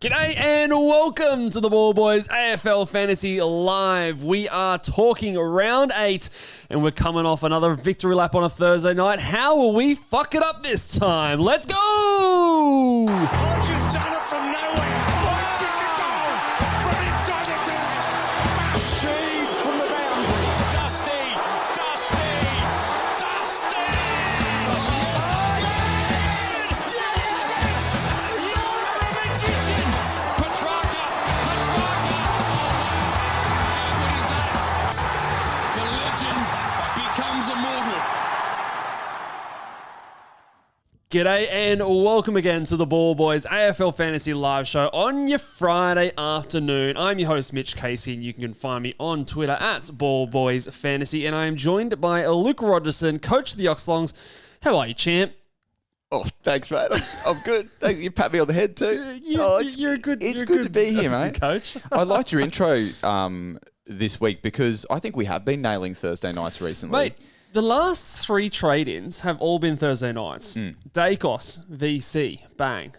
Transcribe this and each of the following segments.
G'day and welcome to the Ball Boys AFL Fantasy Live. We are talking round 8 and we're coming off another victory lap on a Thursday night. How will we fuck it up this time? Let's go! Hodges done it from nowhere. Busted the goal from inside the 30. Sheed from the boundary. Dusty. G'day and welcome again to the Ball Boys AFL Fantasy Live Show on your Friday afternoon. I'm your host, Mitch Casey, and you can find me on Twitter at Ball Boys Fantasy, and I am joined by Luke Rogerson, coach of the Oxlongs. How are you, champ? Oh, thanks, mate. I'm good. Thanks. You pat me on the head too. You're a good. It's you're good a to be here, assistant mate. Coach. I liked your intro this week because I think we have been nailing Thursday nights recently. Mate, the last 3 trade-ins have all been Thursday nights. Dacos, VC, bang.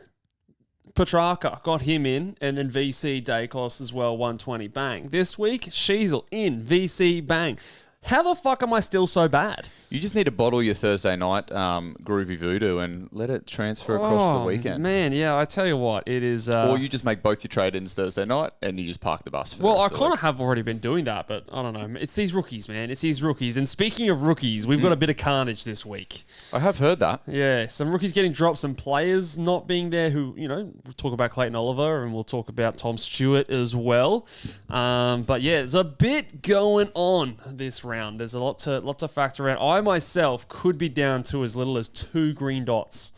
Petrarca, got him in, and then VC, Dacos as well, 120, bang. This week, Sheasel in, VC, bang. How the fuck am I still so bad? You just need to bottle your Thursday night groovy voodoo and let it transfer across the weekend. Man, yeah, I tell you what, it is... or you just make both your trade-ins Thursday night and you just park the bus for the Well, I rest of the kind week. of have already been doing that, but I don't know. It's these rookies, man. It's these rookies. And speaking of rookies, we've got a bit of carnage this week. I have heard that. Yeah, some rookies getting dropped, some players not being there who, we'll talk about Clayton Oliver and we'll talk about Tom Stewart as well. But yeah, there's a bit going on this round. There's a lot to factor in. I myself could be down to as little as 2 green dots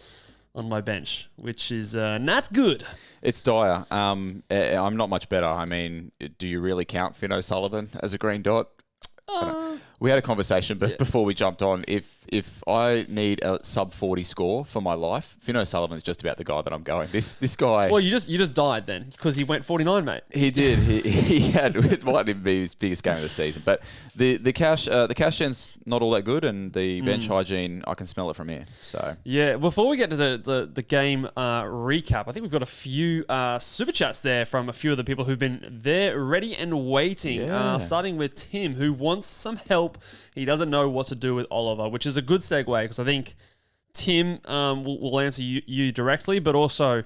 on my bench, which is not good. It's dire. I'm not much better. I mean, do you really count Finn O'Sullivan as a green dot? We had a conversation before we jumped on. If I need a sub 40 score for my life, Finn O'Sullivan's just about the guy that I'm going. This guy. Well, you just died then because he went 49, mate. He did. He had. It might even be his biggest game of the season. But the cash gen's not all that good, and the bench hygiene, I can smell it from here. So yeah. Before we get to the game recap, I think we've got a few super chats there from a few of the people who've been there, ready and waiting. Yeah. Starting with Tim, who wants some help. He doesn't know what to do with Oliver, which is a good segue because I think Tim will answer you directly, but also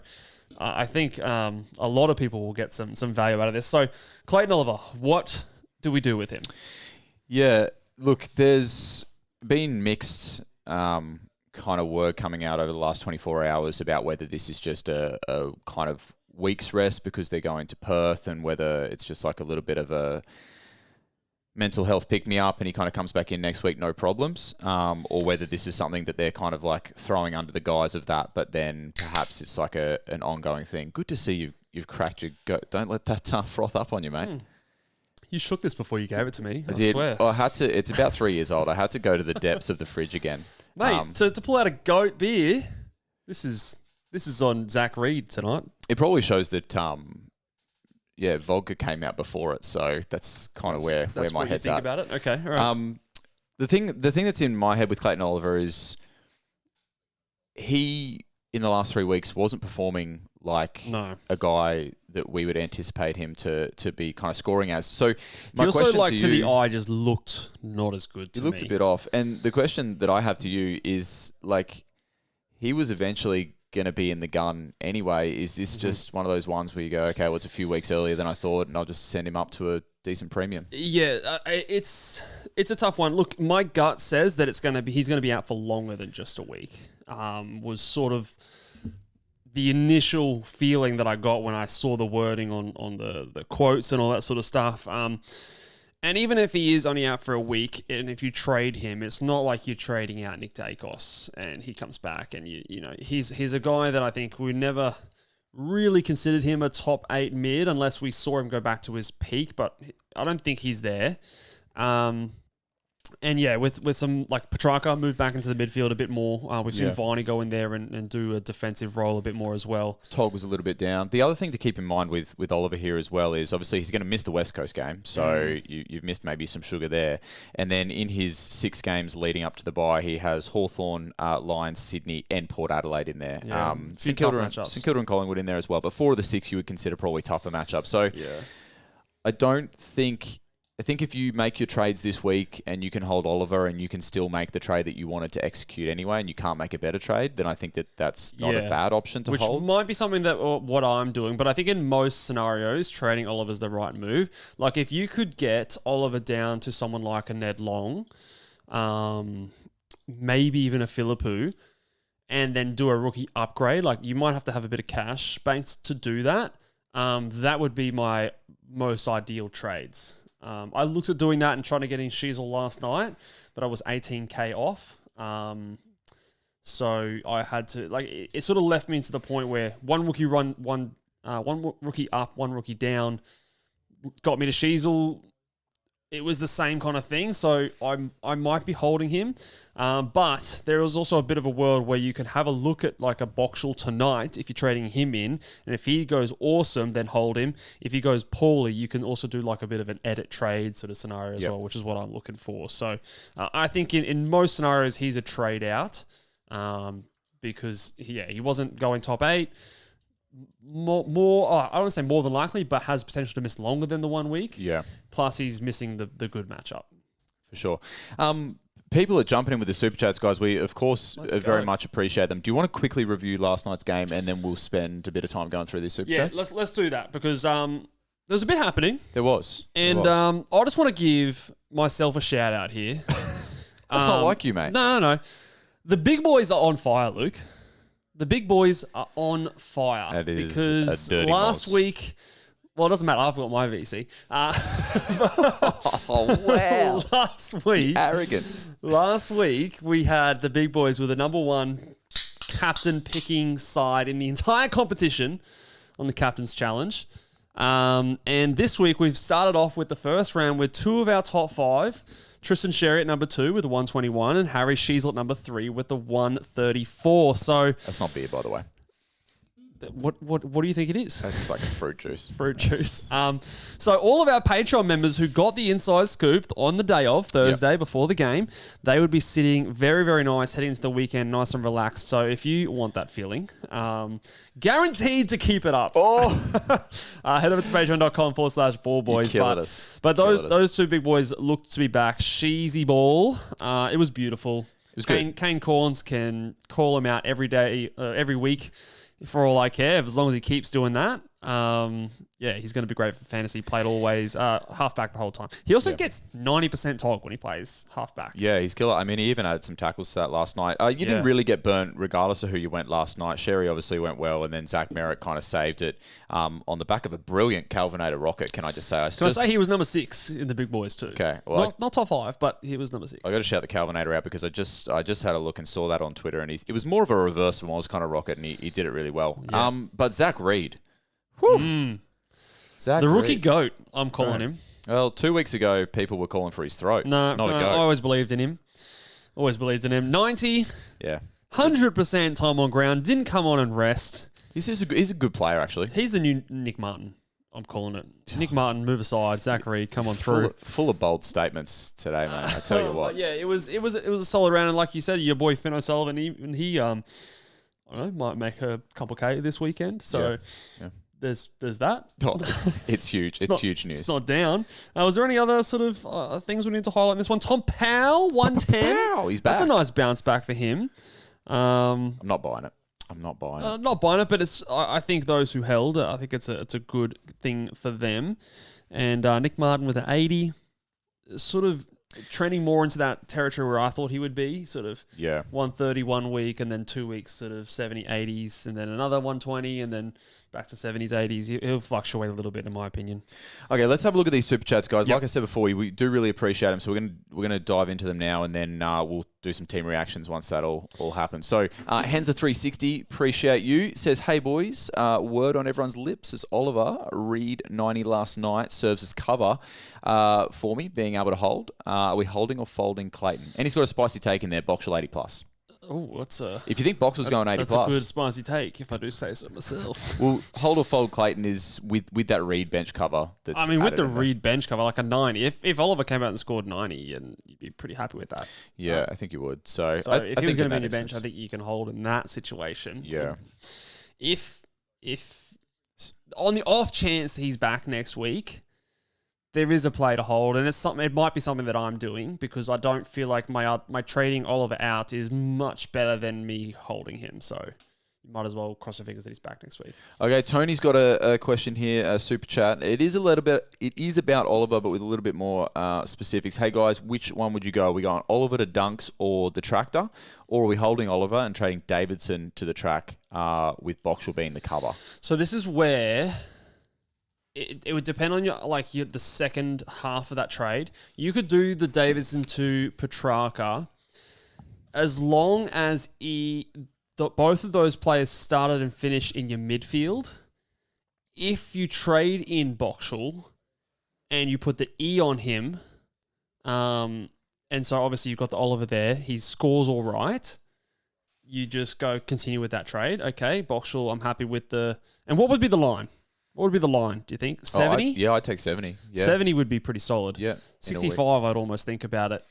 I think a lot of people will get some value out of this. So, Clayton Oliver, what do we do with him? yeah, look, there's been mixed kind of word coming out over the last 24 hours about whether this is just a kind of week's rest because they're going to Perth, and whether it's just like a little bit of a mental health pick-me-up and he kind of comes back in next week, no problems, or whether this is something that they're kind of like throwing under the guise of that, but then perhaps it's like an ongoing thing. Good to see you've cracked your goat. Don't let that froth up on you, mate. You shook this before you gave it to me. I did. swear. I had to. It's about 3 years old. I had to go to the depths of the fridge again. Mate, to pull out a goat beer, this is on Zach Reed tonight. It probably shows that vodka came out before it, so that's kind of where my what head's you think at. about it. Okay, all right. The thing that's in my head with Clayton Oliver is he in the last 3 weeks wasn't performing like a guy that we would anticipate him to be kind of scoring as. So my he also, question like, to the eye, just looked not as good to me. He looked a bit off. And the question that I have to you is, like, he was eventually going to be in the gun anyway. Is this just one of those ones where you go, okay, well, it's a few weeks earlier than I thought, and I'll just send him up to a decent premium? Yeah, it's a tough one. Look, my gut says that he's going to be out for longer than just a week. Was sort of the initial feeling that I got when I saw the wording on the quotes and all that sort of stuff. And even if he is only out for a week, and if you trade him, it's not like you're trading out Nick Dacos and he comes back and he's a guy that I think we never really considered him a top 8 mid unless we saw him go back to his peak, but I don't think he's there. And yeah, with some like Petrarca move back into the midfield a bit more. We've seen Viney go in there and do a defensive role a bit more as well. Tog was a little bit down. The other thing to keep in mind with Oliver here as well is obviously he's going to miss the West Coast game, so you've missed maybe some sugar there. And then in his 6 games leading up to the bye, he has Hawthorn, Lions, Sydney, and Port Adelaide in there. Yeah. St Kilda and Collingwood in there as well. But 4 of the 6 you would consider probably tougher matchups. So I think if you make your trades this week and you can hold Oliver and you can still make the trade that you wanted to execute anyway and you can't make a better trade, then I think that's not a bad option to hold. Which might be something that what I'm doing, but I think in most scenarios, trading Oliver's the right move. Like if you could get Oliver down to someone like a Ned Long, maybe even a Philippou, and then do a rookie upgrade, like you might have to have a bit of cash banks to do that. That would be my most ideal trades. I looked at doing that and trying to get in Sheasel last night, but I was 18k off. So I had to, like, it sort of left me into the point where one rookie up, one rookie down, got me to Sheasel. It was the same kind of thing, so I might be holding him. But there is also a bit of a world where you can have a look at like a Boxall tonight if you're trading him in, and if he goes awesome, then hold him. If he goes poorly, you can also do like a bit of an edit trade sort of scenario as well, which is what I'm looking for. So I think in most scenarios he's a trade out because he wasn't going top 8. More I don't want to say more than likely, but has potential to miss longer than the 1 week. Yeah. Plus he's missing the good matchup. For sure. People are jumping in with the super chats, guys. We, of course, very much appreciate them. Do you want to quickly review last night's game, and then we'll spend a bit of time going through these super chats? Yeah, let's do that, because there's a bit happening. There was. And I just want to give myself a shout out here. That's not like you, mate. No. The big boys are on fire, Luke. The big boys are on fire. That is because a dirty last moss. week, well, it doesn't matter. I've got my VC. Oh, wow. Last week, Arrogance. Last week, we had the big boys with the number one captain picking side in the entire competition on the Captain's Challenge. And this week, we've started off with the first round with two of our top five. Tristan Sherry at number 2 with the 121 and Harry Sheasel at number 3 with the 134. So That's not beer, by the way. what do you think it is? That's like a fruit juice. Fruit juice. So all of our Patreon members who got the inside scoop on the day of Thursday before the game, they would be sitting very, very nice, heading into the weekend, nice and relaxed. So if you want that feeling, guaranteed to keep it up. Oh, Head over to patreon.com/ballboys. But those two big boys looked to be back. Sheezy ball. It was beautiful. It was good. Kane Corns can call him out every day, every week. For all I care, as long as he keeps doing that, he's going to be great for fantasy. Played always halfback the whole time. He also gets 90% talk when he plays halfback. Yeah, he's killer. I mean, he even added some tackles to that last night. You didn't really get burnt regardless of who you went last night. Sherry obviously went well, and then Zach Merritt kind of saved it on the back of a brilliant Calvinator rocket, can I just say. I say he was number 6 in the big boys too. Okay. Well, not top 5, but he was number 6. I got to shout the Calvinator out because I just had a look and saw that on Twitter, and it was more of a reverse Moz kind of rocket, and he did it really well. Yeah. But Zach Reed. Zach the rookie Reed. GOAT, I'm calling him. Well, 2 weeks ago, people were calling for his throat. No, not a goat. I always believed in him. 90. Yeah. 100% time on ground. Didn't come on and rest. He's a good player, actually. He's the new Nick Martin. I'm calling it. Nick Martin, move aside. Zach Reed, come on through. Full of bold statements today, man. I tell you what. Yeah, it was a solid round, and like you said, your boy Finn O'Sullivan, he I don't know, might make a couple K this weekend. So there's that. Oh, it's huge. It's huge news. It's not down. Was there any other sort of things we need to highlight in this one? Tom Powell, 110. Powell, he's back. That's a nice bounce back for him. I'm not buying it. Not buying it, but it's. I think those who held, I think it's a good thing for them. And Nick Martin with an 80, sort of trending more into that territory where I thought he would be, sort of 130 1 week, and then 2 weeks sort of 70, 80s, and then another 120, and then back to 70s, 80s. He'll fluctuate a little bit, in my opinion. Okay, let's have a look at these super chats, guys. Like I said before, we do really appreciate them, so we're gonna dive into them now, and then we'll do some team reactions once that all happens. So, Henza360, appreciate you, says, hey boys, word on everyone's lips as Oliver, Reed 90 last night, serves as cover for me, being able to hold. Are we holding or folding Clayton? And he's got a spicy take in there, Boxall 80 plus. Oh, if you think Box was going 80 that's plus, a good spicy take, if I do say so myself. Well, hold or fold Clayton is with that Reed bench cover. That's with the Reed bench cover, like a 90. If Oliver came out and scored 90, and you'd be pretty happy with that. Yeah, I think you would. So if he was going to be on your bench, I think you can hold in that situation. Yeah. If on the off chance that he's back next week, there is a play to hold, and it might be something that I'm doing because I don't feel like my trading Oliver out is much better than me holding him. So you might as well cross your fingers that he's back next week. Okay, Tony's got a question here, a super chat. It is about Oliver, but with a little bit more specifics. Hey guys, which one would you go? Are we going Oliver to Dunks or the tractor, or are we holding Oliver and trading Davidson to the track with Boxall being the cover? So this is where it would depend on the second half of that trade. You could do the Davidson to Petrarca as long as both of those players started and finished in your midfield. If you trade in Boxall and you put the E on him, and so obviously you've got the Oliver there, he scores all right, you just continue with that trade. Okay, Boxall, I'm happy with and what would be the line? What would be the line, do you think? 70? I'd take 70. Yeah. 70 would be pretty solid. Yeah. 65, I'd almost think about it.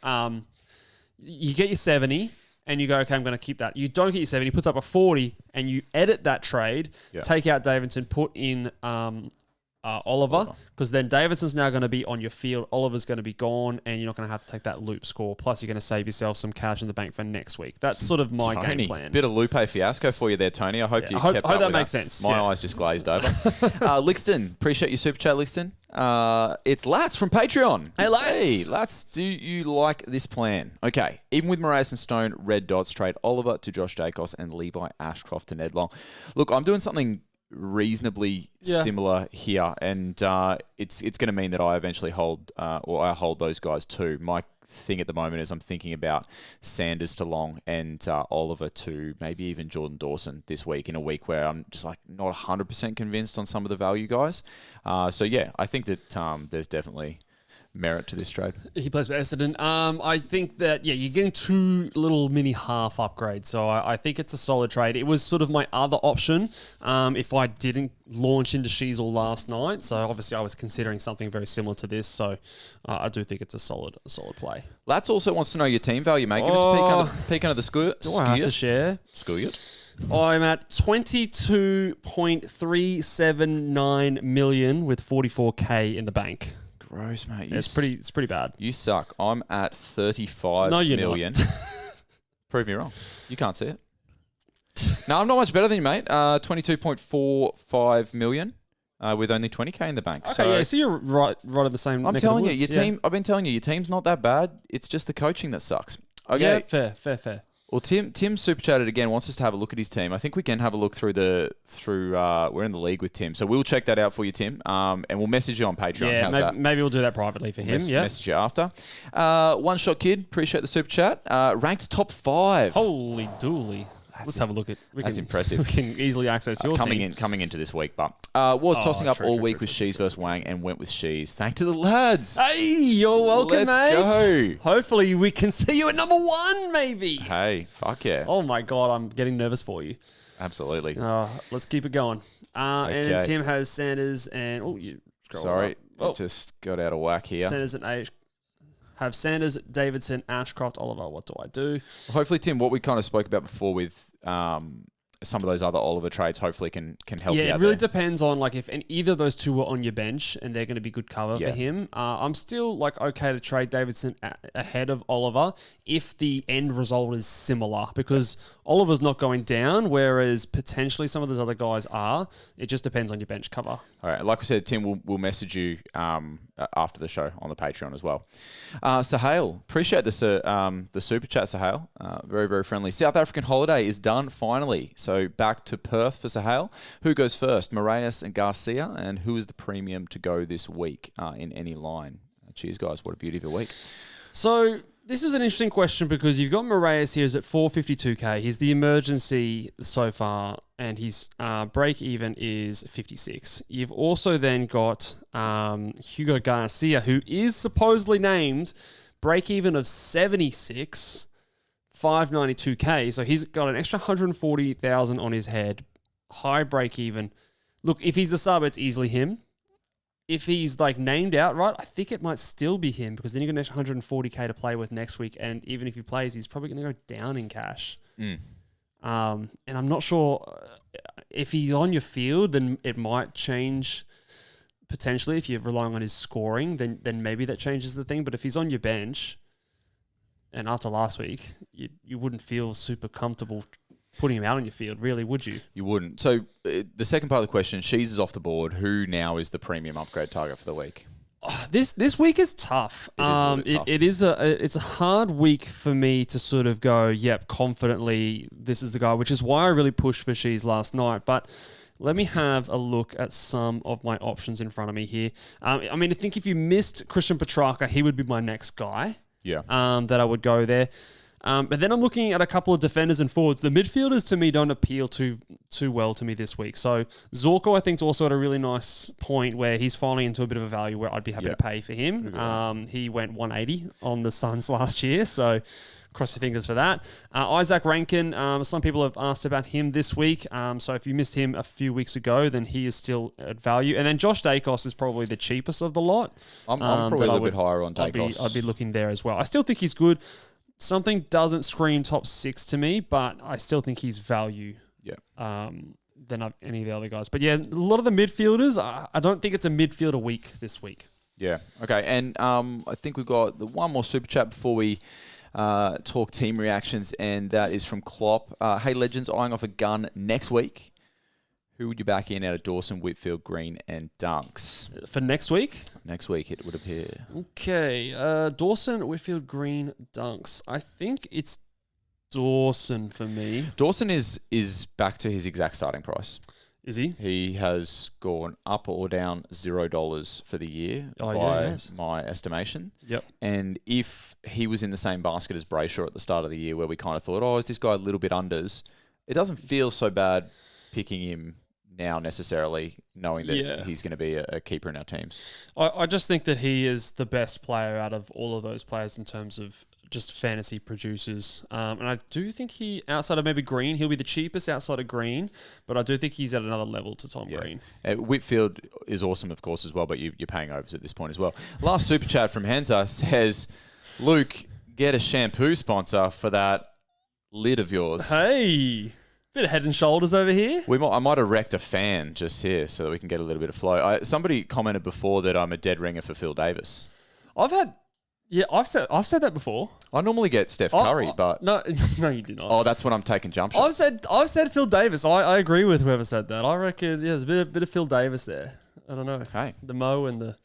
You get your 70, and you go, okay, I'm going to keep that. You don't get your 70, puts up a 40, and you edit that trade, take out Davidson, put in Oliver, because then Davidson's now going to be on your field, Oliver's going to be gone, and you're not going to have to take that loop score. Plus, you're going to save yourself some cash in the bank for next week. That's sort of my game plan. Bit of Lupe fiasco for you there, Tony. I hope you hope kept up that with makes sense. My eyes just glazed over. Lixton, appreciate your super chat, Lixton. It's Lats from Patreon. Hey, Lats. Hey, Lats, do you like this plan? Okay, even with Moraes and Stone, red dots, trade Oliver to Josh Dacos and Levi Ashcroft to Ned Long. Look, I'm doing something reasonably similar here, and it's going to mean that I eventually hold those guys too. My thing at the moment is I'm thinking about Sanders to Long and Oliver to maybe even Jordan Dawson this week, in a week where I'm just like not 100% convinced on some of the value guys. So yeah, I think that there's definitely merit to this trade. He plays for Essendon. I think that, you're getting 2 little mini half upgrades. So I think it's a solid trade. It was sort of my other option if I didn't launch into Sheasel last night. So obviously I was considering something very similar to this. So I do think it's a solid play. Lats also wants to know your team value, mate. Give us a peek under the skirt. Do I have to share? Skirt. I'm at 22.379 million with 44K in the bank. Gross, mate. It's pretty bad. You suck. I'm at 35 million. Prove me wrong. You can't see it. No, I'm not much better than you, mate. 22.45 million with only 20K in the bank. Okay, so you're right at the same. I'm telling you, your team. I've been telling you, your team's not that bad. It's just the coaching that sucks. Okay. Yeah, fair. Well, Tim super chatted again. Wants us to have a look at his team. I think we can have a look through. We're in the league with Tim, so we'll check that out for you, Tim. And we'll message you on Patreon. Yeah, maybe we'll do that privately for him. Message you after. One shot kid. Appreciate the super chat. Ranked top 5. Holy dooly. Let's have a look at. That's impressive. We can easily access your team. Coming into this week, but was tossing up all week with Shees versus Wang and went with Shees. Thanks to the lads. Hey, you're welcome, Let's mate. go. Hopefully we can see you at number 1, maybe. Hey, fuck yeah. Oh my God, I'm getting nervous for you. Absolutely. Let's keep it going. Okay. And Tim has Sanders and you scroll up. It just got out of whack here. Sanders and have Sanders, Davidson, Ashcroft, Oliver. What do I do? Well, hopefully, Tim, what we kind of spoke about before with some of those other Oliver trades hopefully can help you out. Yeah, it really depends on if either of those two were on your bench and they're going to be good cover for him. I'm still okay to trade Davidson ahead of Oliver if the end result is similar, because Oliver's not going down, whereas potentially some of those other guys are. It just depends on your bench cover. All right. Like we said, Tim, we'll message you after the show on the Patreon as well. Sahale, appreciate the super chat, Sahale. Very, very friendly. South African holiday is done finally. So back to Perth for Sahale. Who goes first? Moraes and Garcia. And who is the premium to go this week in any line? Cheers, guys. What a beauty of a week. So this is an interesting question because you've got Moraes here is at 452K. He's the emergency so far, and his break even is 56. You've also then got Hugo Garcia, who is supposedly named break even of 76, 592K. So he's got an extra 140,000 on his head. High break even. Look, if he's the sub, it's easily him. If he's named outright, I think it might still be him, because then you're going to have 140K to play with next week. And even if he plays, he's probably going to go down in cash. And I'm not sure if he's on your field, then it might change potentially. If you're relying on his scoring, then maybe that changes the thing. But if he's on your bench, and after last week, you wouldn't feel super comfortable putting him out on your field, really, would you? You wouldn't. So the second part of the question, Shees is off the board. Who now is the premium upgrade target for the week? This week is tough. It's a hard week for me to sort of go, yep, confidently, this is the guy, which is why I really pushed for Shees last night. But let me have a look at some of my options in front of me here. I think if you missed Christian Petrarca, he would be my next guy. Yeah. That I would go there. But then I'm looking at a couple of defenders and forwards. The midfielders, to me, don't appeal too well to me this week. So Zorko, I think, is also at a really nice point where he's finally into a bit of a value where I'd be happy to pay for him. He went 180 on the Suns last year, so cross your fingers for that. Isaac Rankin, some people have asked about him this week. So if you missed him a few weeks ago, then he is still at value. And then Josh Dacos is probably the cheapest of the lot. I'm probably a little bit higher on Dacos. I'd be looking there as well. I still think he's good. Something doesn't scream top 6 to me, but I still think he's value. Yeah. any of the other guys. But yeah, a lot of the midfielders, I don't think it's a midfielder week this week. Yeah. Okay. And I think we've got the one more super chat before we talk team reactions, and that is from Klopp. Hey, legends, eyeing off a gun next week. Who would you back in out of Dawson, Whitfield, Green, and Dunks? For next week? Next week, it would appear. Okay. Dawson, Whitfield, Green, Dunks. I think it's Dawson for me. Dawson is back to his exact starting price. Is he? He has gone up or down $0 for the year by my estimation. Yep. And if he was in the same basket as Brayshaw at the start of the year, where we kind of thought, oh, is this guy a little bit unders? It doesn't feel so bad picking him now necessarily, knowing that he's going to be a keeper in our teams. I just think that he is the best player out of all of those players in terms of just fantasy producers. And I do think he, outside of maybe Green, he'll be the cheapest outside of Green, but I do think he's at another level to Tom Green. Whitfield is awesome, of course, as well, but you're paying overs at this point as well. Last super chat from Henza says, Luke, get a shampoo sponsor for that lid of yours. Hey! Bit of head and shoulders over here. I might have wrecked a fan just here so that we can get a little bit of flow. Somebody commented before that I'm a dead ringer for Phil Davis. I've said that before. I normally get Steph Curry, but no, you do not. Oh, that's when I'm taking jump shots. I've said Phil Davis. I agree with whoever said that. I reckon there's a bit of Phil Davis there. I don't know. Hey, the Mo and the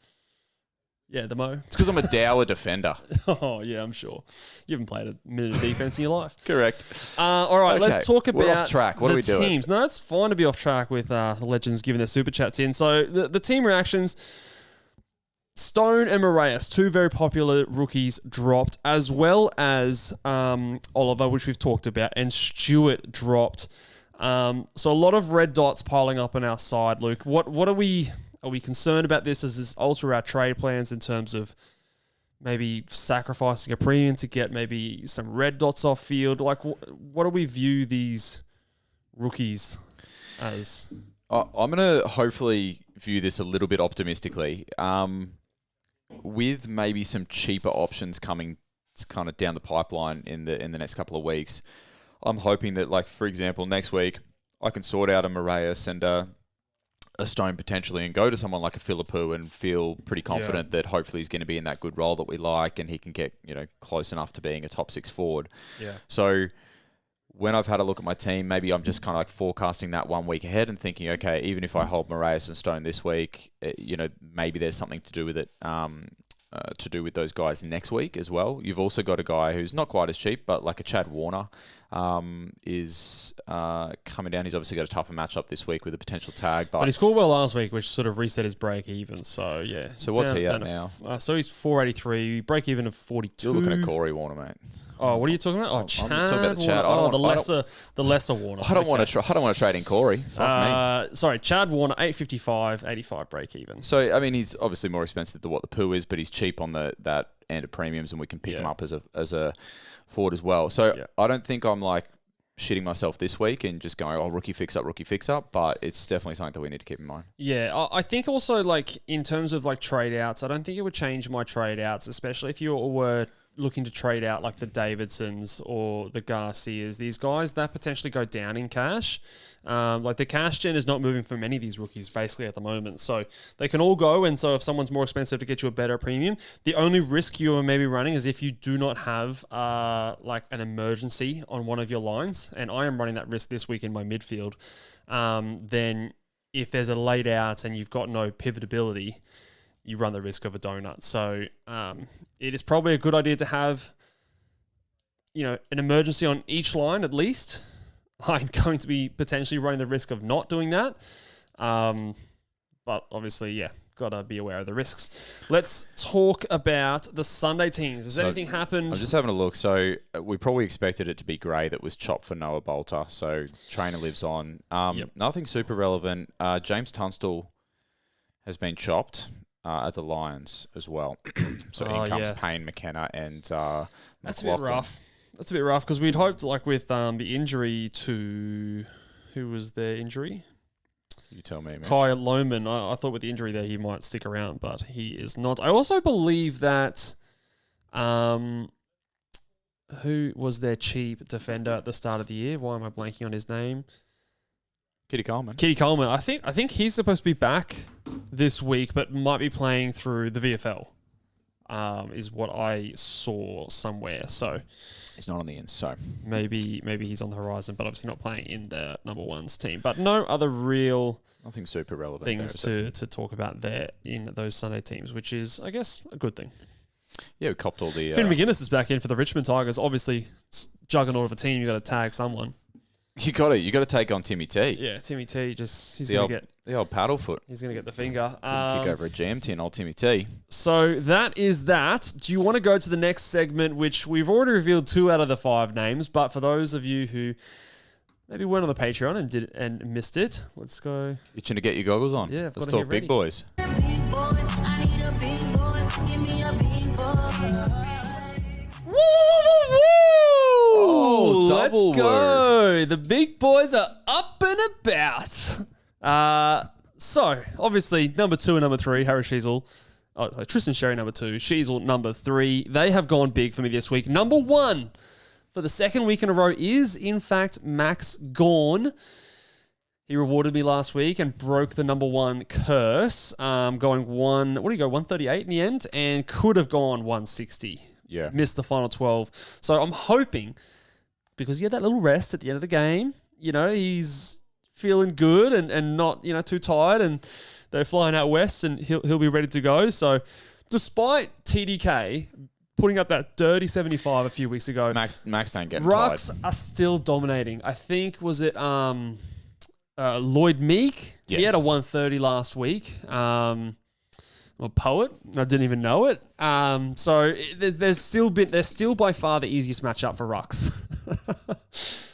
Mo. It's because I'm a dour defender. Oh yeah, I'm sure. You haven't played a minute of defense in your life. Correct. All right, okay. Let's talk about We're off track. What are we doing? Teams. No, it's fine to be off track with the legends giving their super chats in. So the team reactions. Stone and Moraes, two very popular rookies, dropped, as well as Oliver, which we've talked about, and Stewart dropped. So a lot of red dots piling up on our side, Luke. What are we concerned about this? Does this alter our trade plans in terms of maybe sacrificing a premium to get maybe some red dots off field? Like, what do we view these rookies as? I'm going to hopefully view this a little bit optimistically. With maybe some cheaper options coming kind of down the pipeline in the next couple of weeks, I'm hoping that, like, for example, next week I can sort out a Moraes and a Stone potentially and go to someone like a Philippou and feel pretty confident that hopefully he's going to be in that good role that we like and he can get, close enough to being a top 6 forward. Yeah. So when I've had a look at my team, maybe I'm just kind of like forecasting that 1 week ahead and thinking, okay, even if I hold Moraes and Stone this week, maybe there's something to do with it, to do with those guys next week as well. You've also got a guy who's not quite as cheap, but like a Chad Warner is coming down. He's obviously got a tougher matchup this week with a potential tag. But he scored well last week, which sort of reset his break even. So, yeah. So what's he at now? So he's 483, break even of 42. You're looking at Corey Warner, mate. Oh, what are you talking about? Oh, Chad. I'm talking about the Chad. The lesser Warner. I don't want to trade in Corey. Fuck me. Sorry, Chad Warner, 855, 85 break even. So I mean, he's obviously more expensive than what the Poo is, but he's cheap on that end of premiums, and we can pick him up as a forward as well. So I don't think I'm like shitting myself this week and just going, oh, rookie fix up, but it's definitely something that we need to keep in mind. Yeah, I think also, like, in terms of like trade outs, I don't think it would change my trade outs, especially if you were looking to trade out like the Davidsons or the Garcias, these guys that potentially go down in cash. Like the cash gen is not moving for many of these rookies basically at the moment. So they can all go. And so if someone's more expensive to get you a better premium, the only risk you are maybe running is if you do not have like an emergency on one of your lines. And I am running that risk this week in my midfield. Then if there's a laid out and you've got no pivotability, you run the risk of a donut. So it is probably a good idea to have, an emergency on each line at least. I'm going to be potentially running the risk of not doing that. But obviously, got to be aware of the risks. Let's talk about the Sunday teams. Has anything happened? I'm just having a look. So we probably expected it to be Gray that was chopped for Noah Bolter. So Trainer lives on. Nothing super relevant. James Tunstall has been chopped. At the Lions as well. So in comes Payne, McKenna, and That's a bit rough. That's a bit rough because we'd hoped, like, with the injury to... Who was their injury? You tell me, Mitch. Kai Lohman. I thought with the injury there he might stick around, but he is not. I also believe that... who was their cheap defender at the start of the year? Why am I blanking on his name? Kitty Coleman. Kitty Coleman. I think he's supposed to be back this week, but might be playing through the VFL. Is what I saw somewhere. So He's not on the ins, so maybe he's on the horizon, but obviously not playing in the number ones team. But no other real nothing super relevant things there, to talk about there in those Sunday teams, which is, I guess, a good thing. Yeah, we copped all the... Finn McGuinness is back in for the Richmond Tigers. Obviously, juggernaut of a team. You got to tag someone. You got to take on Timmy T. Yeah, Timmy T. He's the old paddle foot. He's gonna get the finger. Kick over a jam tin, old Timmy T. So that is that. Do you want to go to the next segment, which we've already revealed 2 out of the 5 names, but for those of you who maybe weren't on the Patreon and missed it, let's go. Itching to get your goggles on. Yeah, let's talk big boys. Oh, double let's go. The big boys are up and about. So, obviously, number 2 and number 3, Harry Sheasel. Tristan Sherry, number 2. Sheasel, number 3. They have gone big for me this week. Number 1 for the second week in a row is, in fact, Max Gawn. He rewarded me last week and broke the number 1 curse, going 138 in the end, and could have gone 160. Yeah. Missed the final 12. So I'm hoping, because he had that little rest at the end of the game, he's feeling good and not, too tired, and they're flying out west and he'll be ready to go. So despite TDK putting up that dirty 75 a few weeks ago, Max don't get Rucks tired. are still dominating. I think, was it Lloyd Meek? Yes. He had a 130 last week. Poet. I didn't even know it. So they're still by far the easiest matchup for Rucks.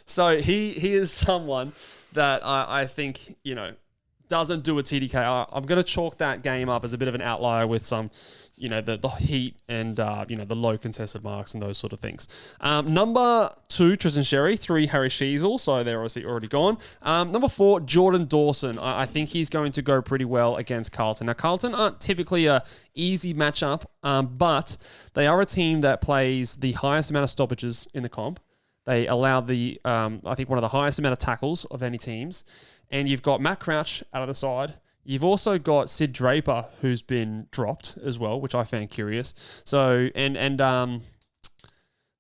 So he is someone that I think, doesn't do a TDK. I'm going to chalk that game up as a bit of an outlier with some, the heat and, the low contested marks and those sort of things. Number 2, Tristan Sherry. 3, Harry Sheasel. So they're obviously already gone. Number 4, Jordan Dawson. I think he's going to go pretty well against Carlton. Now, Carlton aren't typically a easy matchup, but they are a team that plays the highest amount of stoppages in the comp. They allow I think one of the highest amount of tackles of any teams. And you've got Matt Crouch out of the side. You've also got Sid Draper, who's been dropped as well, which I found curious. So, and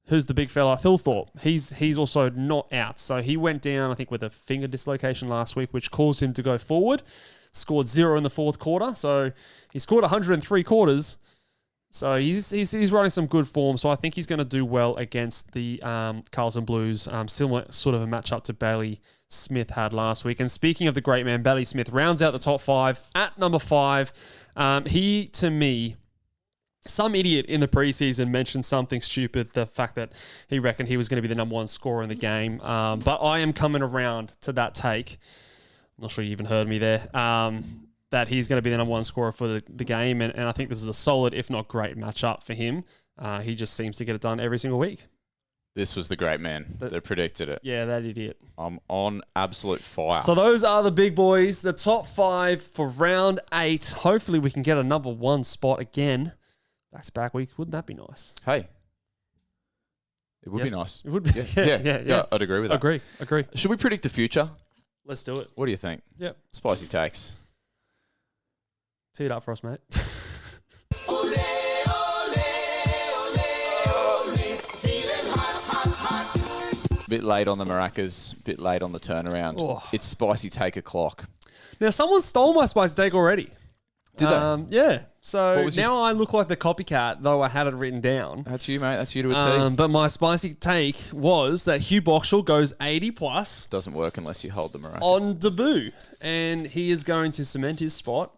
who's the big fella? Thilthorpe. He's also not out. So he went down, I think, with a finger dislocation last week, which caused him to go forward. Scored 0 in the 4th quarter. So he scored 103 quarters. So he's running some good form. So I think he's going to do well against the Carlton Blues. Similar sort of a matchup to Bailey Smith had last week. And speaking of the great man, Bailey Smith rounds out the top 5 at number 5. He, to me, some idiot in the preseason mentioned something stupid, the fact that he reckoned he was going to be the number 1 scorer in the game. But I am coming around to that take. I'm not sure you even heard me there. That he's going to be the number 1 scorer for the game. And I think this is a solid, if not great, matchup for him. He just seems to get it done every single week. This was the great man that predicted it. Yeah, that idiot. I'm on absolute fire. So those are the big boys, the top 5 for round 8. Hopefully we can get a number 1 spot again. Back-to-back week. Wouldn't that be nice? Hey. It would be nice. It would be. Yeah. I'd agree with that. Agree. Should we predict the future? Let's do it. What do you think? Yep. Spicy takes. Tee it up for us, mate. Bit late on the maracas, bit late on the turnaround. Oh. It's spicy take o'clock. Now, someone stole my spicy take already. Did they? Yeah. So now your... I look like the copycat, though I had it written down. That's you, mate. That's you to a T. But my spicy take was that Hugh Boxall goes 80 plus. Doesn't work unless you hold the maracas. On debut. And he is going to cement his spot.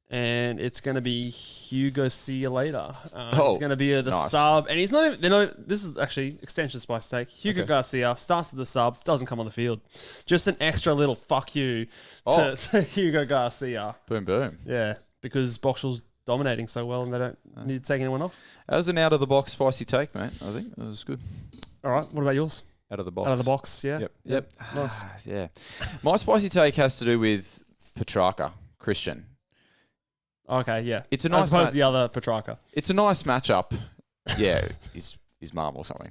And it's going to be Hugo, see you later. He's going to be the sub. And he's not even, this is actually extension spice take. Hugo Garcia starts at the sub, doesn't come on the field. Just an extra little fuck you to Hugo Garcia. Boom, boom. Yeah, because Boxall's dominating so well and they don't need to take anyone off. That was an out-of-the-box spicy take, mate. I think it was good. All right, what about yours? Out of the box. Out of the box, yeah. Yep. Nice. Yeah. My spicy take has to do with Petrarca, Christian. Okay, yeah. It's a nice as opposed to the other Petrarca. It's a nice matchup. Yeah, he's his mum or something.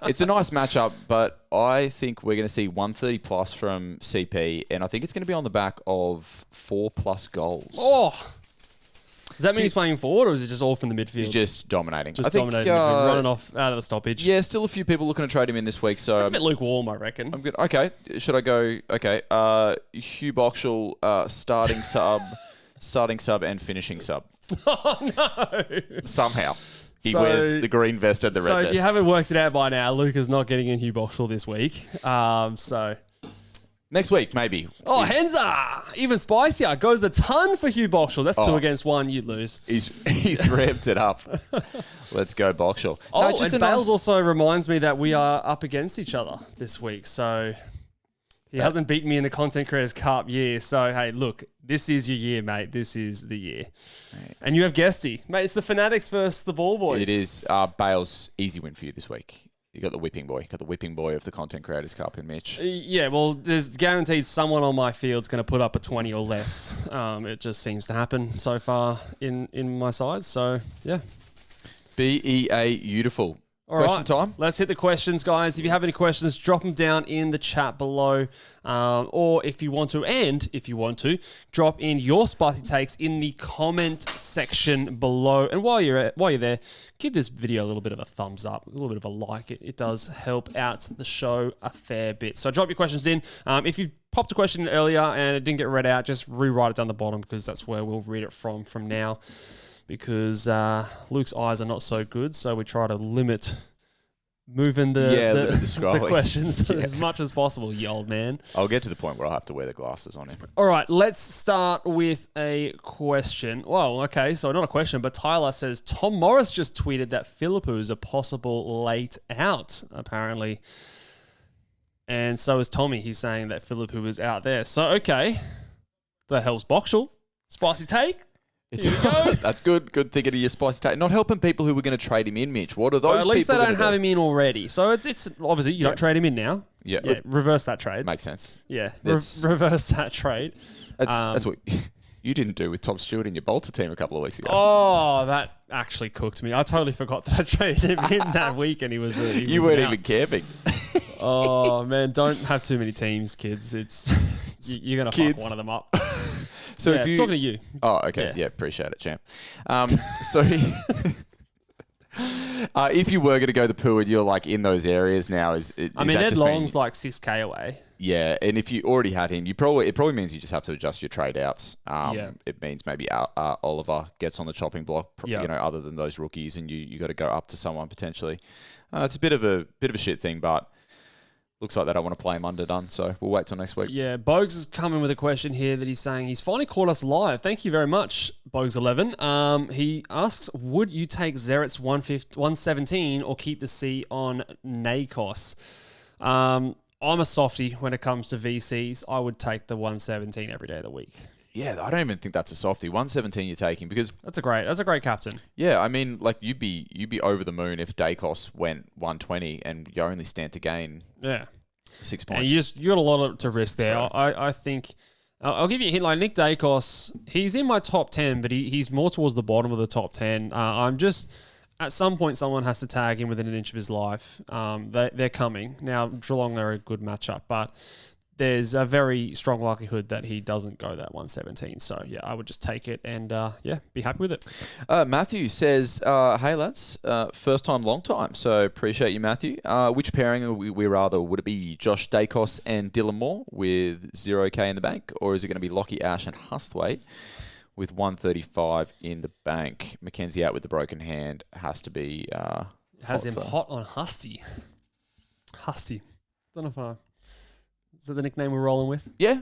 It's a nice matchup, but I think we're going to see 130 plus from CP, and I think it's going to be on the back of 4+ goals. Oh, does that mean he's playing forward, or is it just all from the midfield? He's just dominating. Just dominating, running off out of the stoppage. Yeah, still a few people looking to trade him in this week. So it's a bit lukewarm, I reckon. I'm good. Okay, should I go? Okay, Hugh Boxall, starting sub and finishing sub. Oh no! Somehow. He wears the green vest and the red vest. So if you haven't worked it out by now, Luke is not getting in Hugh Boxall this week. So next week, maybe. Oh, Henza! Even spicier. Goes a ton for Hugh Boxall. That's 2 against 1. You'd lose. He's ramped it up. Let's go, Boxall. Oh, no, and Bales also reminds me that we are up against each other this week. So he hasn't beaten me in the Content Creators Cup year. So, hey, look, this is your year, mate. This is the year. Right. And you have Guesty. Mate, it's the Fanatics versus the Ball Boys. It is. Bales, easy win for you this week. You got the whipping boy. Got the whipping boy of the Content Creators Cup in Mitch. Yeah, well, there's guaranteed someone on my field's going to put up a 20 or less. It just seems to happen so far in my sides. So, yeah. BEA beautiful. All Question right, time. Let's hit the questions, guys. If you have any questions, drop them down in the chat below. Or if you want to, drop in your spicy takes in the comment section below. And while you're there, give this video a little bit of a thumbs up, a little bit of a like. It does help out the show a fair bit. So drop your questions in. If you popped a question in earlier and it didn't get read out, just rewrite it down the bottom because that's where we'll read it from now. Because Luke's eyes are not so good, so we try to limit moving the questions as much as possible, you old man. I'll get to the point where I'll have to wear the glasses on him. All right, let's start with a question. Well, okay, so not a question, but Tyler says, Tom Morris just tweeted that Philippou is a possible late out, apparently. And so is Tommy. He's saying that Philippou is out there. So, okay, the hell's Boxall? Spicy take? That's good. Good thinking of your spicy take. Not helping people who were going to trade him in, Mitch. What are those people? At least they don't have him in already. So it's obviously you don't trade him in now. Yeah. Reverse that trade. Makes sense. Yeah. Reverse that trade. That's what you didn't do with Tom Stewart in your Bolter team a couple of weeks ago. Oh, that actually cooked me. I totally forgot that I traded him in that week and he was you weren't even camping. Oh, man. Don't have too many teams, kids. You're going to fuck one of them up. So yeah, if you talking to you. Oh, okay. Yeah, appreciate it, champ. So if you were going to go the poo and you're like in those areas now, Ed Long's like 6K away. Yeah, and if you already had him, it probably means you just have to adjust your trade outs. It means maybe Oliver gets on the chopping block, other than those rookies, and you got to go up to someone potentially. It's a bit of a shit thing, but looks like they don't want to play him underdone, so we'll wait till next week. Yeah, Bogs is coming with a question here that he's saying he's finally caught us live. Thank you very much, Bogs11. He asks, would you take Zeret's 117 or keep the C on Nakos? I'm a softie when it comes to VCs. I would take the 117 every day of the week. Yeah, I don't even think that's a softie. 117 you're taking because that's a great captain. Yeah, I mean, like you'd be over the moon if Dacos went 120 and you only stand to gain 6 points. And you got a lot to risk there. So, I think I'll give you a hint. Like Nick Dacos, he's in my top 10, but he's more towards the bottom of the top 10. I'm just at some point someone has to tag him within an inch of his life. They're coming now. Geelong, they're a good matchup, but there's a very strong likelihood that he doesn't go that 117. So, yeah, I would just take it and, be happy with it. Matthew says, hey, lads, first time, long time. So, appreciate you, Matthew. Which pairing are we rather? Would it be Josh Dacos and Dylan Moore with 0K in the bank? Or is it going to be Lockie Ash and Hustwaite with 135 in the bank? Mackenzie out with the broken hand has to be... has him hot on Husty. Don't know if I... Is that the nickname we're rolling with? Yeah.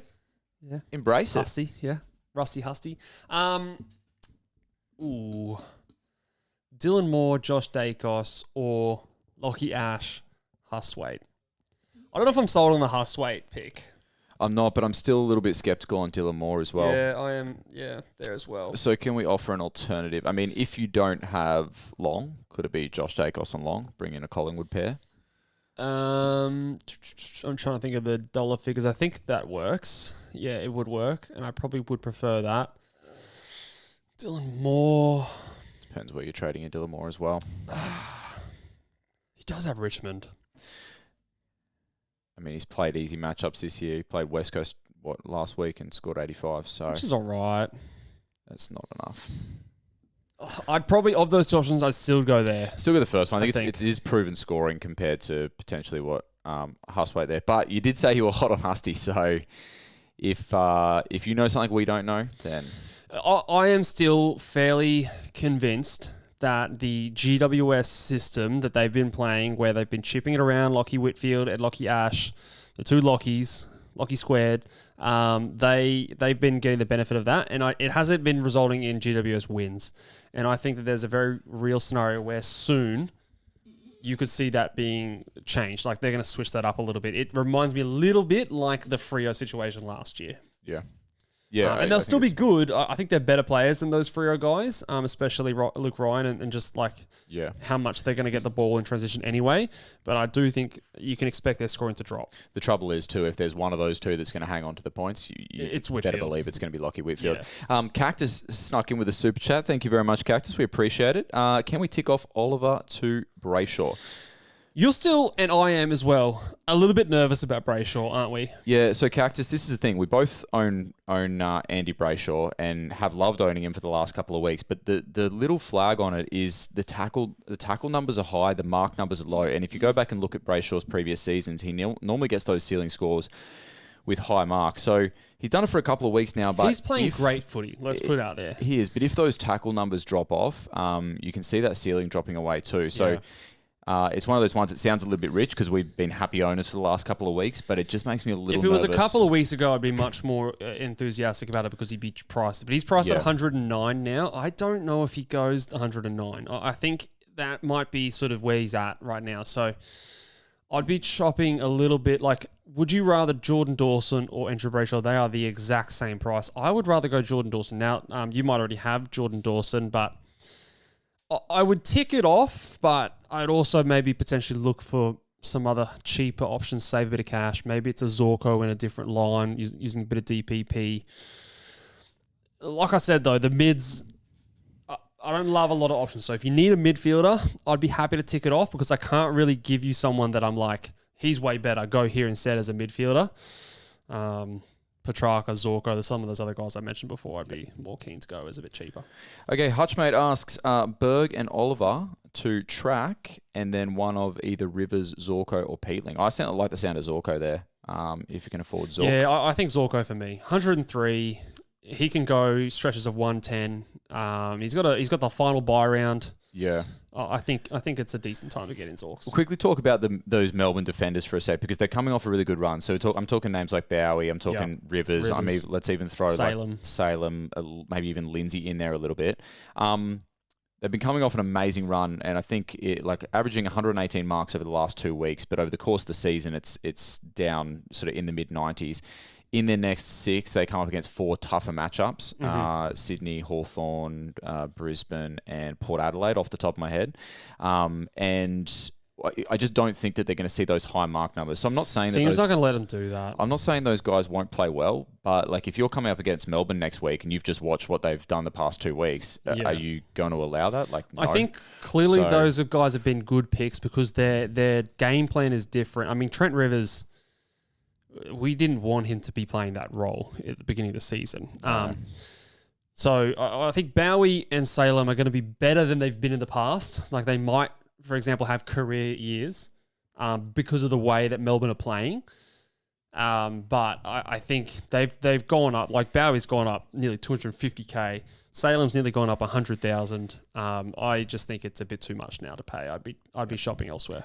Embrace Husty, yeah. Rusty Husty. Dylan Moore, Josh Dacos, or Lockie Ash, Hustwaite. I don't know if I'm sold on the Hustwaite pick. I'm not, but I'm still a little bit skeptical on Dylan Moore as well. Yeah, I am. Yeah, there as well. So can we offer an alternative? I mean, if you don't have Long, could it be Josh Dacos and Long? Bring in a Collingwood pair? I'm trying to think of the dollar figures. I think that works. Yeah, it would work, and I probably would prefer that. Dylan Moore. Depends where you're trading in Dylan Moore as well. He does have Richmond. I mean, he's played easy matchups this year. He played West Coast last week and scored 85. So Which is all right. that's not enough. I'd probably, of those two options, I'd still go there. Still go the first one. I think think. it is proven scoring compared to potentially what Hustwaite there. But you did say you were hot on Husty, so if you know something we don't know, then I am still fairly convinced that the GWS system that they've been playing, where they've been chipping it around Lockie Whitfield and Lockie Ash, the two Lockies, Lockie squared, they've been getting the benefit of that, and it hasn't been resulting in GWS wins. And I think that there's a very real scenario where soon you could see that being changed. Like, they're going to switch that up a little bit. It reminds me a little bit like the Freo situation last year. yeah. Yeah, and they'll still be good. I think they're better players than those Freo guys, especially Luke Ryan and just like how much they're going to get the ball in transition anyway. But I do think you can expect their scoring to drop. The trouble is, too, if there's one of those two that's going to hang on to the points, It's you Whitfield. better believe it's going to be Lockie Whitfield. Yeah. Cactus snuck in with a super chat. Thank you very much, Cactus. We appreciate it. Can we tick off Oliver to Brayshaw? You're still, and I am as well, a little bit nervous about Brayshaw, aren't we? Yeah, so Cactus, this is the thing. We both own Andy Brayshaw and have loved owning him for the last couple of weeks. But the little flag on it is the tackle numbers are high, the mark numbers are low. And if you go back and look at Brayshaw's previous seasons, he normally gets those ceiling scores with high marks. So he's done it for a couple of weeks now. But he's playing great footy. Let's put it out there. He is. But if those tackle numbers drop off, you can see that ceiling dropping away too. So. Yeah. It's one of those ones that sounds a little bit rich because we've been happy owners for the last couple of weeks, but it just makes me a little nervous. If it was a couple of weeks ago, I'd be much more enthusiastic about it because he'd be priced. But he's priced at 109 now. I don't know if he goes to 109. I think that might be sort of where he's at right now. So I'd be shopping a little bit. Like, would you rather Jordan Dawson or Andrew Brayshaw? They are the exact same price. I would rather go Jordan Dawson. Now, you might already have Jordan Dawson, but I would tick it off, but I'd also maybe potentially look for some other cheaper options, save a bit of cash. Maybe it's a Zorko in a different line, using a bit of DPP. Like I said, though, the mids, I don't love a lot of options. So if you need a midfielder, I'd be happy to tick it off because I can't really give you someone that I'm like, he's way better. Go here instead as a midfielder. Petrarca, Zorko, there's some of those other guys I mentioned before. I'd be more keen to go as a bit cheaper. Okay, Hutchmate asks Berg and Oliver to track and then one of either Rivers, Zorko or Peatling. I like the sound of Zorko there, if you can afford Zorko. Yeah, I think Zorko for me. 103. He can go stretches of 110. He's got the final buy round. Yeah. I think it's a decent time to get in Zorks. We'll quickly talk about those Melbourne defenders for a sec because they're coming off a really good run. So I'm talking names like Bowie, I'm talking Rivers. Let's even throw Salem, maybe even Lindsay in there a little bit. They've been coming off an amazing run, and I think averaging 118 marks over the last 2 weeks. But over the course of the season, it's down sort of in the mid-90s. In their next 6, they come up against 4 tougher matchups. Sydney, Hawthorn, Brisbane and Port Adelaide off the top of my head. And I just don't think that they're going to see those high mark numbers. So I'm not saying teams not going to let them do that. I'm not saying those guys won't play well, but like if you're coming up against Melbourne next week and you've just watched what they've done the past 2 weeks, are you going to allow that? Like, no. I think clearly those guys have been good picks because their game plan is different. I mean, Trent Rivers, we didn't want him to be playing that role at the beginning of the season. So I think Bowie and Salem are going to be better than they've been in the past. Like they might, for example, have career years because of the way that Melbourne are playing. But I think they've gone up. Like Bowie's gone up nearly 250K. Salem's nearly gone up 100,000. I just think it's a bit too much now to pay. I'd be shopping elsewhere.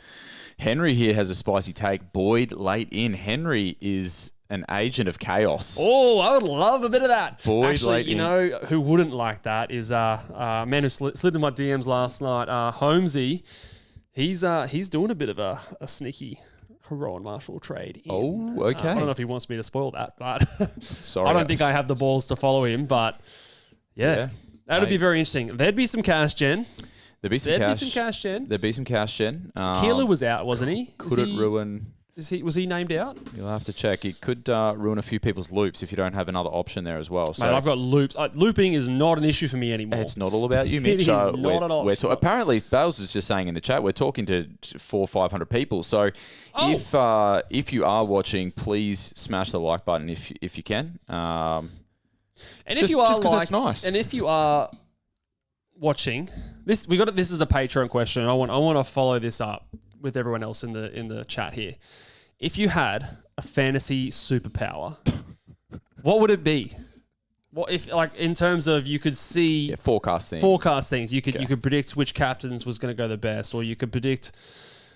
Henry here has a spicy take. Boyd late in. Henry is an agent of chaos. Oh, I would love a bit of that. Boyd actually, late you know who wouldn't like that is a man who slid in my DMs last night. Holmesy. He's doing a bit of a sneaky Heroin Marshall trade. Oh, okay. I don't know if he wants me to spoil that, but sorry, I don't think I have the balls to follow him. But yeah. That'd be very interesting. There'd be some cash gen. There'd be some cash gen. Keeler was out, wasn't he? Could it ruin? Was he named out? You'll have to check. It could ruin a few people's loops if you don't have another option there as well. So Mate, I've got loops. Looping is not an issue for me anymore. it's not all about you, Mitch. It is not an option. Apparently, Bales is just saying in the chat, we're talking to 400 or 500 people. So if you are watching, please smash the like button if you can. And if you are that's nice. And if you are watching this, this is a Patreon question. I want to follow this up with everyone else in the chat here. If you had a fantasy superpower, what would it be? What if, like, in terms of you could see forecast things? You could predict which captains was going to go the best, or you could predict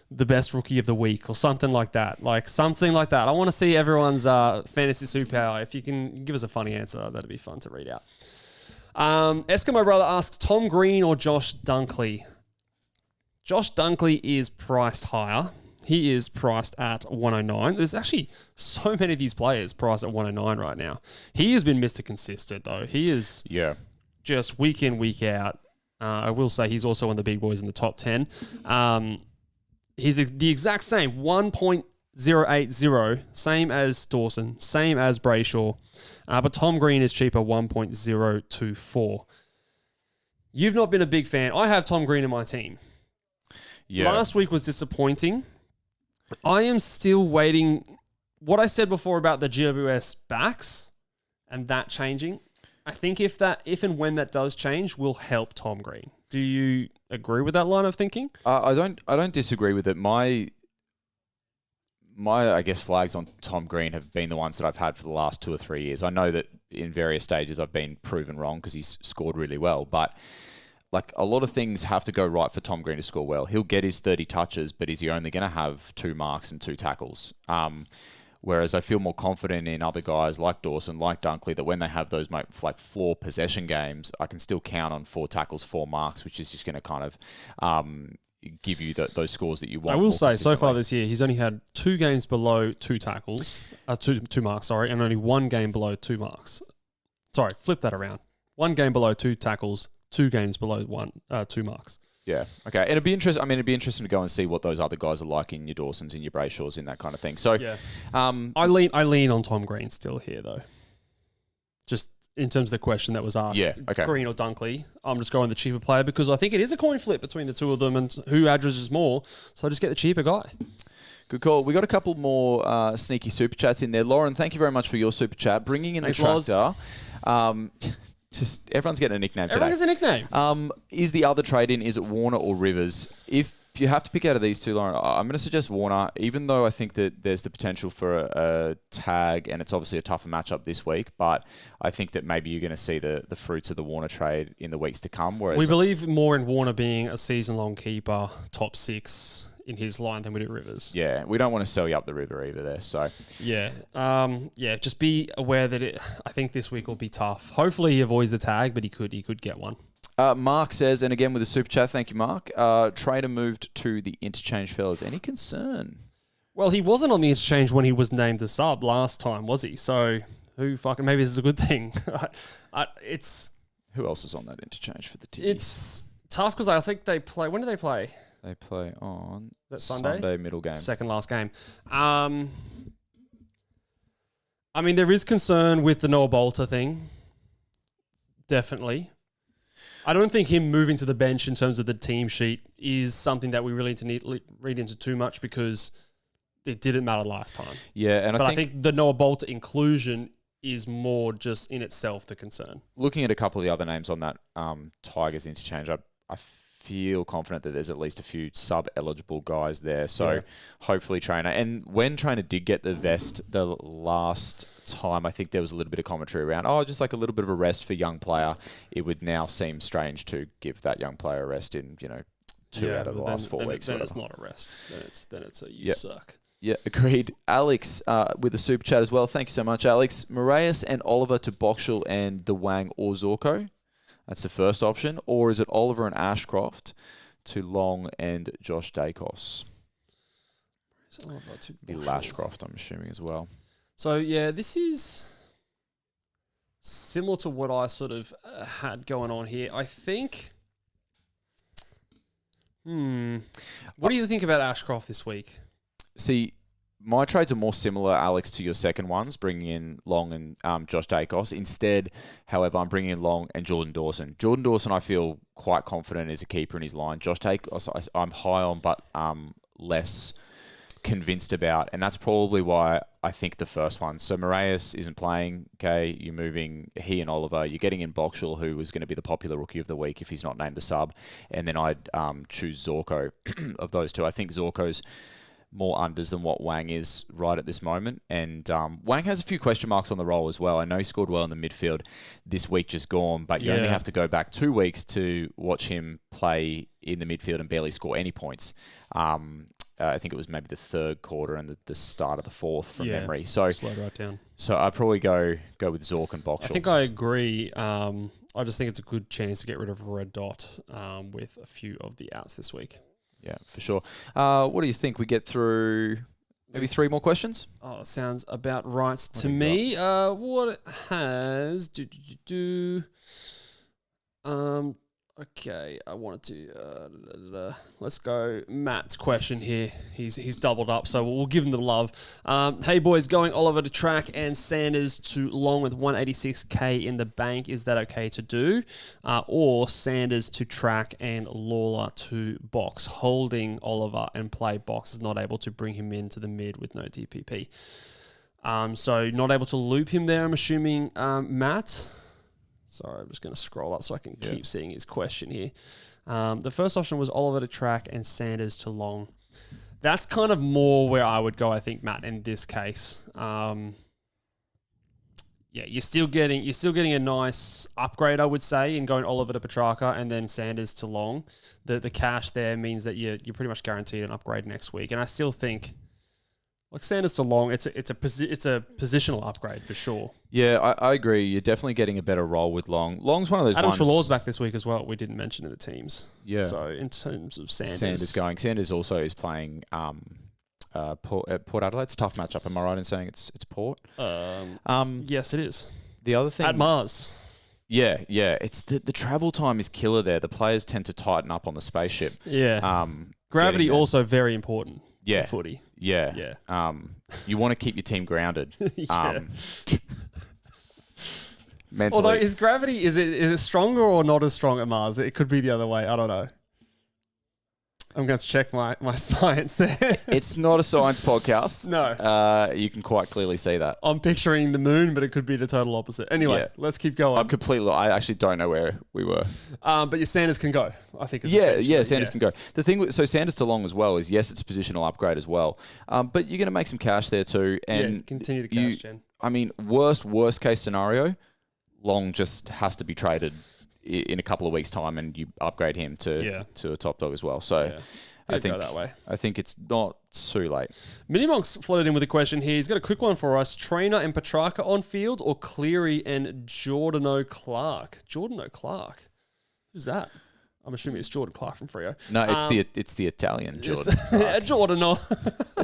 the best rookie of the week, or something like that. I want to see everyone's fantasy superpower. If you can give us a funny answer, that'd be fun to read out. Eskimo Brother asks, Tom Green or Josh Dunkley? Josh Dunkley is priced higher. He is priced at 109. There's actually so many of these players priced at 109 right now. He has been Mr. Consistent, though. He is just week in, week out. I will say he's also one of the big boys in the top 10. He's the exact same, 1.080, same as Dawson, same as Brayshaw. But Tom Green is cheaper, 1.024. You've not been a big fan. I have Tom Green in my team. Yeah. Last week was disappointing. I am still waiting. What I said before about the GWS backs and that changing, I think if and when that does change, will help Tom Green. Do you agree with that line of thinking? I don't disagree with it. My I guess flags on Tom Green have been the ones that I've had for the last 2 or 3 years. I know that in various stages I've been proven wrong because he's scored really well, but like a lot of things have to go right for Tom Green to score well. He'll get his 30 touches, but is he only going to have 2 marks and 2 tackles? Whereas I feel more confident in other guys like Dawson, like Dunkley, that when they have those like floor possession games, I can still count on 4 tackles, 4 marks, which is just going to kind of give you those scores that you want. I will say, so far this year, he's only had 2 games below 2 tackles, 2 marks, and only 1 game below 2 marks. Sorry, flip that around. 1 game below 2 tackles, 2 games below 2 marks. Yeah. Okay. And it'd be interesting. I mean, it'd be interesting to go and see what those other guys are like in your Dawsons, in your Brayshaws, in that kind of thing. So, yeah. I lean on Tom Green still here, though. Just in terms of the question that was asked. Yeah. Okay. Green or Dunkley. I'm just going the cheaper player because I think it is a coin flip between the two of them and who addresses more. So I just get the cheaper guy. Good call. We got a couple more sneaky super chats in there. Lauren, thank you very much for your super chat. Bringing in the tractor. Just everyone's getting a nickname today. Everyone has a nickname. Is the other trade-in, is it Warner or Rivers? If you have to pick out of these two, Lauren, I'm going to suggest Warner, even though I think that there's the potential for a tag, and it's obviously a tougher matchup this week, but I think that maybe you're going to see the fruits of the Warner trade in the weeks to come. Whereas we believe more in Warner being a season-long keeper, top 6 in his line than we do Rivers. Yeah, we don't want to sell you up the river either there. So yeah, just be aware that I think this week will be tough. Hopefully he avoids the tag, but he could get one. Mark says, and again with a super chat, thank you, Mark. Trader moved to the interchange, fellas. Any concern? Well, he wasn't on the interchange when he was named the sub last time, was he? So maybe this is a good thing. Who else is on that interchange for the team? It's tough because I think they play. When do they play? They play on that Sunday middle game. Second last game. I mean, there is concern with the Noah Bolter thing. Definitely. I don't think him moving to the bench in terms of the team sheet is something that we really need to read into too much because it didn't matter last time. Yeah, and I think the Noah Bolter inclusion is more just in itself the concern. Looking at a couple of the other names on that Tigers interchange, I feel confident that there's at least a few sub-eligible guys there. So hopefully Trainer. And when Trainer did get the vest the last time, I think there was a little bit of commentary around, just like a little bit of a rest for young player. It would now seem strange to give that young player a rest in, 2 out of the last 4 weeks. Then it's not a rest. Then it's a you suck. Yeah, agreed. Alex with a super chat as well. Thank you so much, Alex. Moraes and Oliver to Boxall and the Wang or Zorko. That's the first option. Or is it Oliver and Ashcroft to Long and Josh Dacos? Be Lashcroft, I'm assuming, as well. So, yeah, this is similar to what I sort of had going on here. I think... What do you think about Ashcroft this week? See, my trades are more similar, Alex, to your second ones, bringing in Long and Josh Dacos. Instead, however, I'm bringing in Long and Jordan Dawson. Jordan Dawson, I feel quite confident as a keeper in his line. Josh Dacos, I'm high on, but less convinced about, and that's probably why I think the first one. So Moraes isn't playing. Okay, you're moving he and Oliver. You're getting in Boxall, who was going to be the popular rookie of the week if he's not named a sub, and then I'd choose Zorko of those two. I think Zorko's more unders than what Wang is right at this moment. And Wang has a few question marks on the roll as well. I know he scored well in the midfield this week just gone, but you only have to go back 2 weeks to watch him play in the midfield and barely score any points. I think it was maybe the third quarter and the start of the fourth from memory. So slowed right down. So I'd probably go with Zork and Boxall. I think I agree. I just think it's a good chance to get rid of a red dot with a few of the outs this week. Yeah, for sure. What do you think? We get through maybe 3 more questions? Oh, sounds about right to me. What it has... Okay, I wanted to... let's go Matt's question here. He's doubled up, so we'll give him the love. Hey, boys, going Oliver to track and Sanders to Long with 186k in the bank. Is that okay to do? Or Sanders to track and Lawler to box. Holding Oliver and play box is not able to bring him into the mid with no DPP. So not able to loop him there, I'm assuming, Matt. Sorry, I'm just going to scroll up so I can keep seeing his question here. The first option was Oliver to track and Sanders to Long. That's kind of more where I would go, I think, Matt, in this case. You're still getting a nice upgrade, I would say, in going Oliver to Petrarca and then Sanders to Long. The cash there means that you're pretty much guaranteed an upgrade next week. And I still think, like Sanders to Long, it's a positional upgrade for sure. Yeah, I agree. You're definitely getting a better role with Long. Long's one of those Adam ones... Treloar's back this week as well. We didn't mention in the teams. Yeah. So in terms of Sanders... Sanders also is playing Port Adelaide. It's a tough matchup. Am I right in saying it's Port? Yes, it is. The other thing... At Mars. Yeah. It's the travel time is killer there. The players tend to tighten up on the spaceship. Yeah. Gravity also very important in footy. Yeah. You want to keep your team grounded. Mentally. Although is gravity is it stronger or not as strong at Mars? It could be the other way. I don't know. I'm going to check my science there. It's not a science podcast. No. You can quite clearly see that. I'm picturing the moon, but it could be the total opposite. Anyway, let's keep going. I actually don't know where we were. But your Sanders can go, I think. Sanders can go. The thing so Sanders to Long as well is, yes, it's a positional upgrade as well. But you're going to make some cash there too. And continue the cash gen. I mean, worst case scenario, Long just has to be traded in a couple of weeks' time, and you upgrade him to a top dog as well. So I think go that way. I think it's not too late. Mini Monk's flooded in with a question here. He's got a quick one for us. Trainer and Petrarca on field, or Cleary and Jordan O'Clark? Jordan O'Clark. Who's that? I'm assuming it's Jordan Clark from Freo. No, it's the Italian Jordan.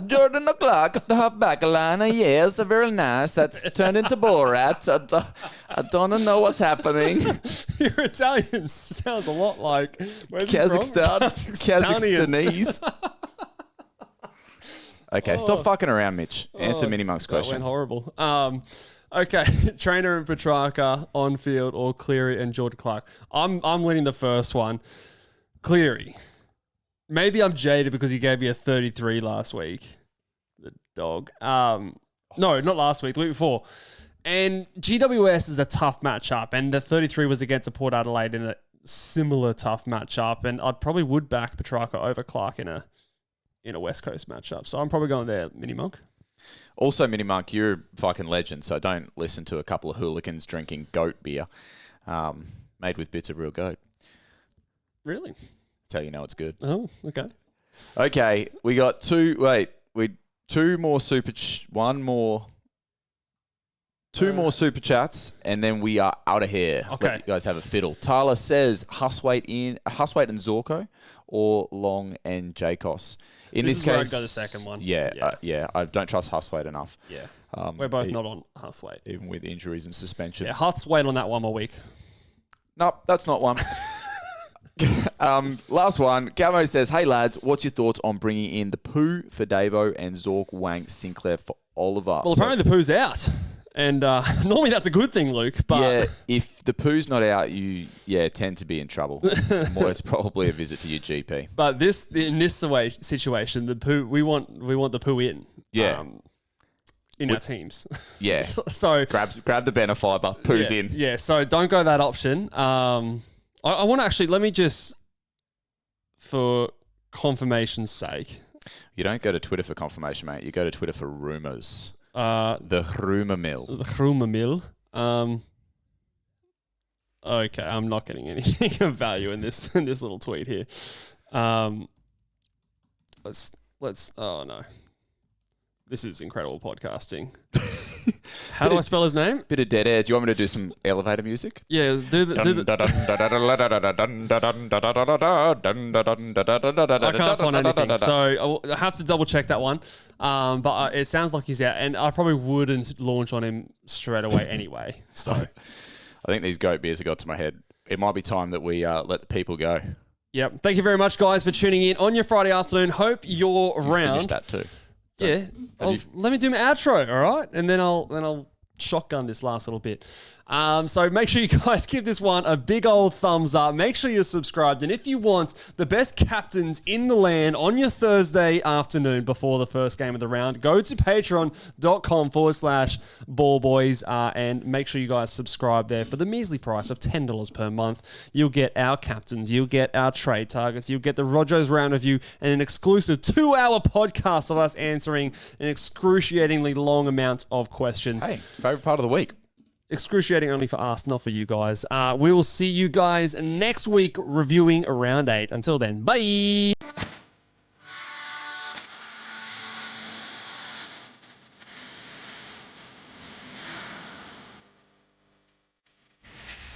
Jordan O'Clark of the halfback line. Yes, very nice. That's turned into Borat. I don't know what's happening. Your Italian sounds a lot like Kazakhstanese. Okay, stop fucking around, Mitch. Answer Mini Monk's question. That went horrible. Okay, Trainer and Petrarca on field, or Cleary and Jordan Clark. I'm leaning the first one. Cleary. Maybe I'm jaded because he gave me a 33 last week. The dog. No, not last week. The week before. And GWS is a tough matchup, and the 33 was against a Port Adelaide in a similar tough matchup, and I probably would back Petrarca over Clark in a West Coast matchup. So I'm probably going there, Mini Monk. Also, Mini Monk, you're a fucking legend, so don't listen to a couple of hooligans drinking goat beer made with bits of real goat. Really? That's how you know it's good. Oh, okay. Okay, we got two more super chats, and then we are out of here. Okay. Let you guys have a fiddle. Tyler says Huswaite and Zorko, or Long and Jacos. In this case, I'd go the second one. I don't trust Huswaite enough. Yeah. We're both not on Huswaite. Even with injuries and suspensions. Yeah, Huswaite on that one more week. Nope, that's not one. Last one. Gamo says, hey lads, what's your thoughts on bringing in the Pooh for Davo and Zork Wank Sinclair for Oliver? Well, apparently the Pooh's out. And normally that's a good thing, Luke. But yeah, if the Pooh's not out, you tend to be in trouble. It's probably a visit to your GP. But in this situation, the Pooh we want the Pooh in. Yeah. In our teams. Yeah. So grab the banner fiber. Pooh's in. Yeah. So don't go that option. I want to actually let me just for confirmation's sake. You don't go to Twitter for confirmation, mate. You go to Twitter for rumors. The rumor mill. The rumor mill. Okay, I'm not getting anything of value in this little tweet here. Let's. Oh no, this is incredible podcasting. How do I spell his name? Bit of dead air. Do you want me to do some elevator music? Yeah, do the. I can't find anything, so I have to double check that one. But it sounds like he's out, and I probably wouldn't launch on him straight away anyway. So I think these goat beers have got to my head. It might be time that we let the people go. Yep. Thank you very much, guys, for tuning in on your Friday afternoon. Hope you're around. Finish that too. Yeah. Let me do my outro, all right? And then I'll shotgun this last little bit. So make sure you guys give this one a big old thumbs up. Make sure you're subscribed. And if you want the best captains in the land on your Thursday afternoon before the first game of the round, go to patreon.com/ballboys and make sure you guys subscribe there for the measly price of $10 per month. You'll get our captains, you'll get our trade targets, you'll get the Rogers round review and an exclusive 2-hour podcast of us answering an excruciatingly long amount of questions. Hey, favorite part of the week. Excruciating only for us, not for you guys. We will see you guys next week reviewing round 8. Until then, bye.